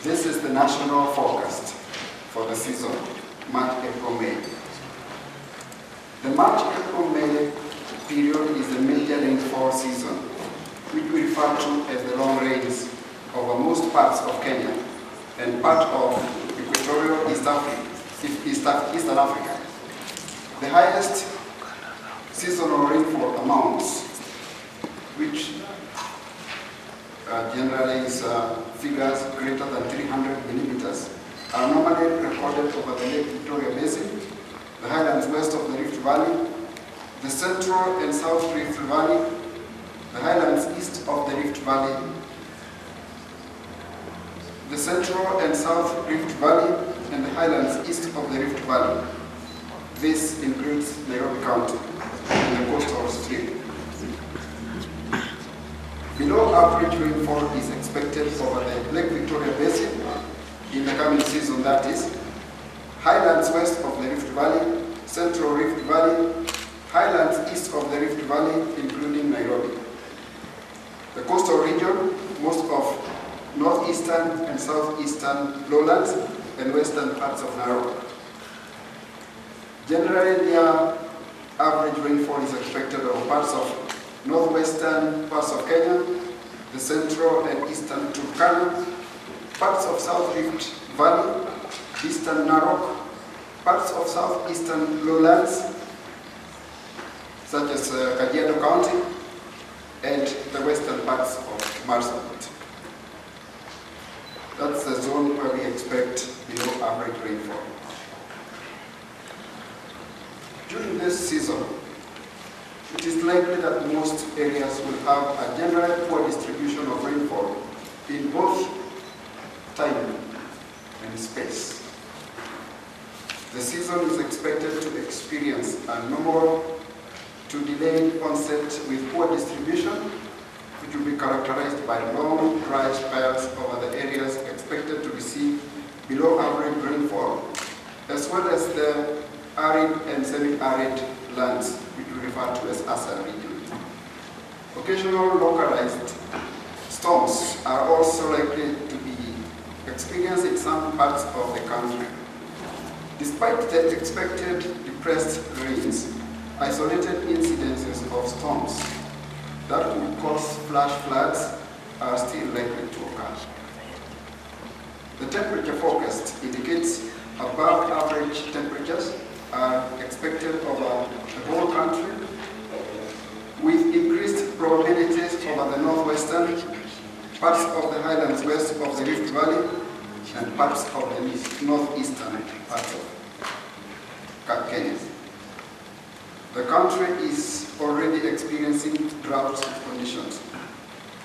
This is the national forecast for the season, March, April, May. The March, April, May period is the major rainfall season, which we refer to as the long rains over most parts of Kenya and part of equatorial Eastern Africa. The highest seasonal rainfall amounts, which generally is figures greater than 300 millimeters, are normally recorded over the Lake Victoria Basin, the highlands west of the Rift Valley, the central and south Rift Valley, the highlands east of the Rift Valley, the central and south Rift Valley, and the highlands east of the Rift Valley. This includes Nairobi County and the coastal strip. Below average rainfall is expected over the Lake Victoria Basin in the coming season, that is, highlands west of the Rift Valley, central Rift Valley, highlands east of the Rift Valley, including Nairobi. The coastal region, most of northeastern and southeastern lowlands, and western parts of Nairobi. Generally, near average rainfall is expected over parts of northwestern parts of Kenya, the central and eastern Turkana, parts of South Rift Valley, eastern Narok, parts of southeastern lowlands, such as Kajiado County, and the western parts of Marsabit. That's the zone where we expect below average rainfall. During this season, it is likely that most areas will have a generally poor distribution of rainfall in both time and space. The season is expected to experience a normal to delayed onset with poor distribution, which will be characterized by long, dry spells over the areas expected to receive below average rainfall, as well as the arid and semi-arid lands, which we refer to as ASA region. Occasional localized storms are also likely to be experienced in some parts of the country. Despite the expected depressed rains, isolated incidences of storms that could cause flash floods are still likely to occur. The temperature forecast indicates above average temperatures are expected over the whole country, with increased probabilities over the northwestern, parts of the highlands west of the Rift Valley, and parts of the northeastern parts of Kenya. The country is already experiencing drought conditions,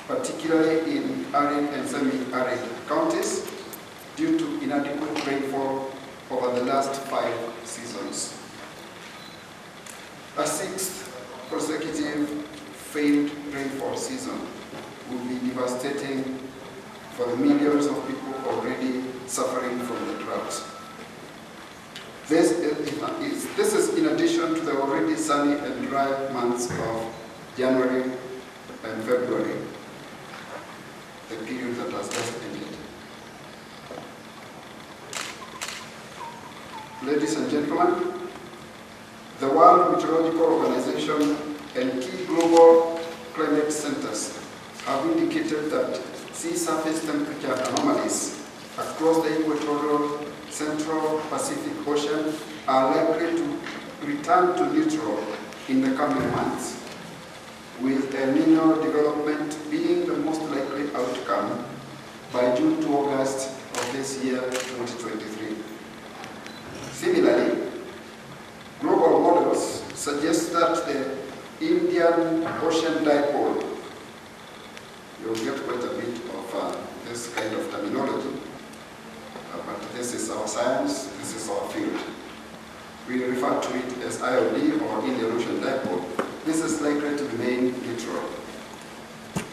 particularly in arid and semi-arid counties, due to inadequate rainfall over the last 5 seasons. A 6th consecutive failed rainfall season will be devastating for the millions of people already suffering from the drought. This is in addition to the already sunny and dry months of January and February, the period that has just ended. Ladies and gentlemen, the World Meteorological Organization and key global climate centers have indicated that sea surface temperature anomalies across the equatorial Central Pacific Ocean are likely to return to neutral in the coming months, with El Nino development being the most likely outcome by June to August of this year, 2023. Similarly, global models suggest that the Indian Ocean Dipole, you'll get quite a bit of this kind of terminology, but this is our science, this is our field. We refer to it as IOD, or Indian Ocean Dipole. This is likely to remain neutral.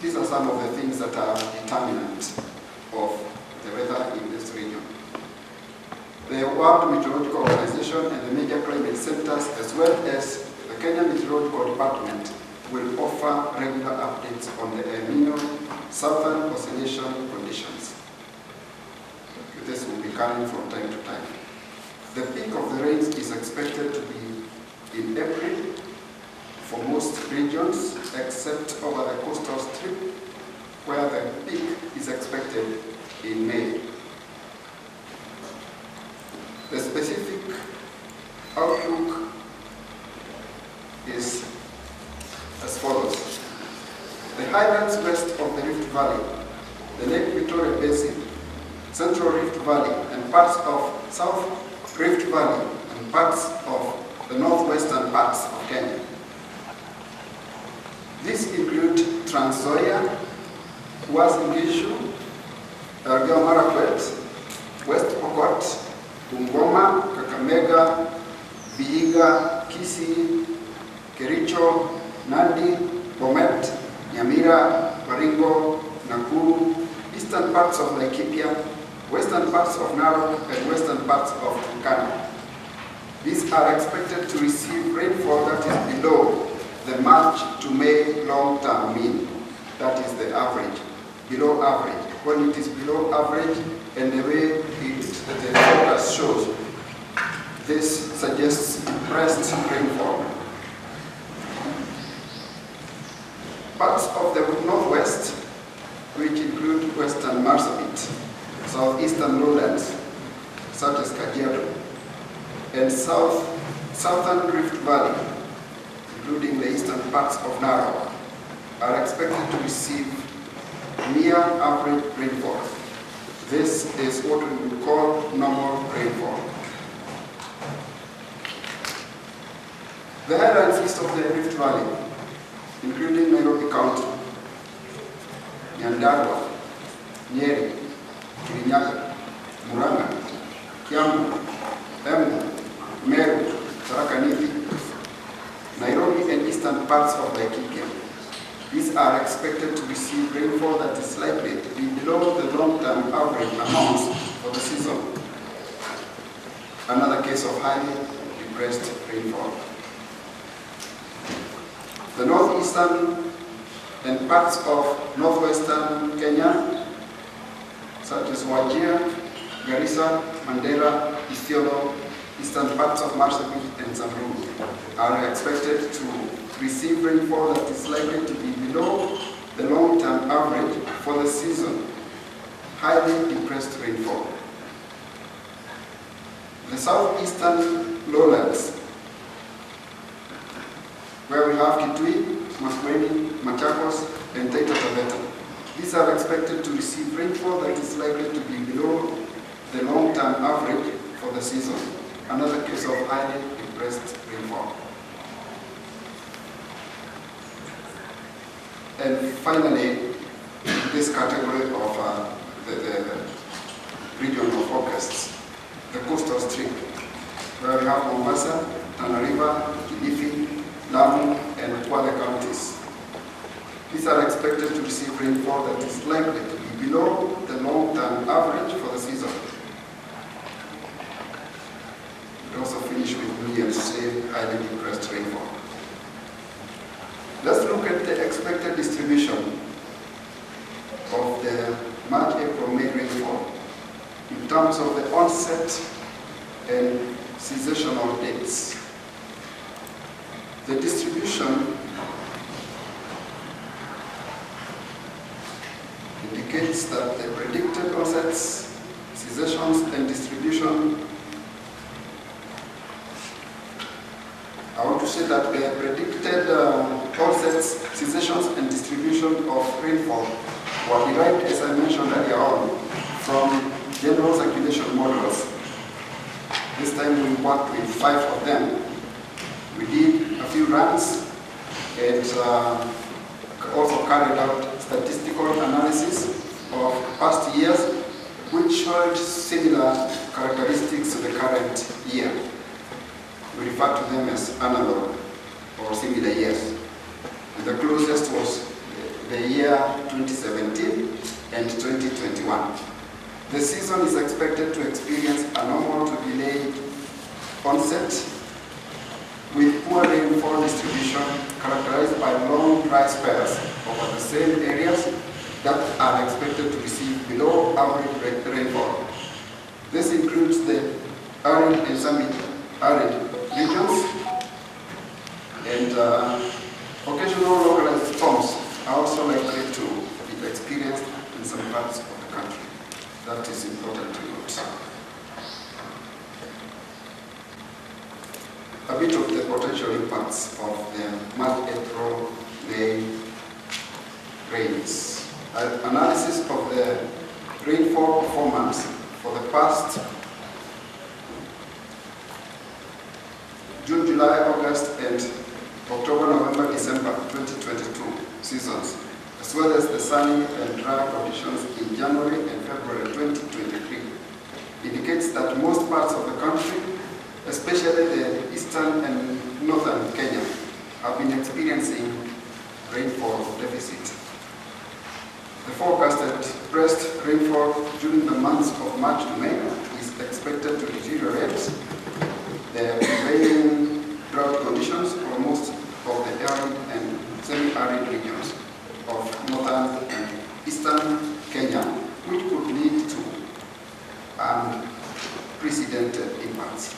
These are some of the things that are determinants of the weather in this region. The World Meteorological Organization and the major climate centers, as well as the Kenya Meteorological Department, will offer regular updates on the El Nino Southern Oscillation conditions. this will be coming from time to time. The peak of the rains is expected to be in April for most regions, except over the coastal strip, where the peak is expected in May. The specific outlook is as follows. The highlands west of the Rift Valley, the Lake Victoria Basin, Central Rift Valley, and parts of South Rift Valley, and parts of the northwestern parts of Kenya. These include Trans Nzoia, Uasin Gishu, Elgeyo Marakwet, West Pokot, Bungoma, Kakamega, Vihiga, Kisii, Kericho, Nandi, Bomet, Nyamira, Baringo, Nakuru, eastern parts of Laikipia, western parts of Narok, and western parts of Turkana. These are expected to receive rainfall that is below the March to May long-term mean, that is the average, below average. When it is below average, and the way the forecast shows, this suggests depressed rainfall. Parts of the northwest, which include western Marsabit, southeastern lowlands, such as Kajiado, and southern Rift Valley, including the eastern parts of Narok, are expected to receive near average rainfall. This is what we would call normal rainfall. The highlands east of the Rift Valley, including Nairobi County, Nyandarua, Nyeri, Kirinyaga, Murang'a, Kiambu, Embu, Meru, Tharaka Nithi, Nairobi, and eastern parts of Laikipia. These are expected to receive rainfall that is likely to be below the long-term average amounts for the season. Another case of highly depressed rainfall. The northeastern and parts of northwestern Kenya, such as Wajir, Garissa, Mandera, Isiolo, eastern parts of Marsabit, and Samburu, are expected to receive rainfall that is likely to be below the long-term average for the season, highly depressed rainfall. The southeastern lowlands, where we have Kitui, Makueni, Machakos, and Taita Taveta. These are expected to receive rainfall that is likely to be below the long-term average for the season. Another case of highly depressed rainfall. And finally, this category of the regional forecasts, the coastal strip, where we have Mombasa, Tana River, Kilifi, Lamu, and Kwale counties. These are expected to receive rainfall that is likely to be below the long-term average for the season. We also finish with me and say highly depressed rainfall. Let's look at the expected distribution of the March, April, May rainfall in terms of the onset and cessational dates. The distribution indicates that the predicted onsets, cessations, and distribution. I want to say that the predicted onsets, cessations, and distribution of rainfall were derived, as I mentioned earlier on, from general circulation models. This time we worked with 5 of them. We did a few runs and also carried out statistical analysis of past years, which showed similar characteristics to the current year. We refer to them as analog or similar years. And the closest was the year 2017 and 2021. The season is expected to experience a normal to delayed onset with poor rainfall distribution characterized by long dry spells over the same areas that are expected to receive below average rainfall. This includes the arid and semi-arid regions, and occasional localized storms are also likely to be experienced in some parts of the country. That is important to note. A bit of the potential impacts of the March, April, May rains. An analysis of the rainfall performance for the past June, July, August, and October, November, December 2022 seasons, as well as the sunny and dry conditions in January and February 2023, indicates that most parts of the country, especially the eastern and northern Kenya, have been experiencing rainfall deficit. The forecasted pressed rainfall during the months of March to May is expected to deteriorate the prevailing drought conditions for most of the arid and semi-arid regions of northern and eastern Kenya, which could lead to unprecedented impacts.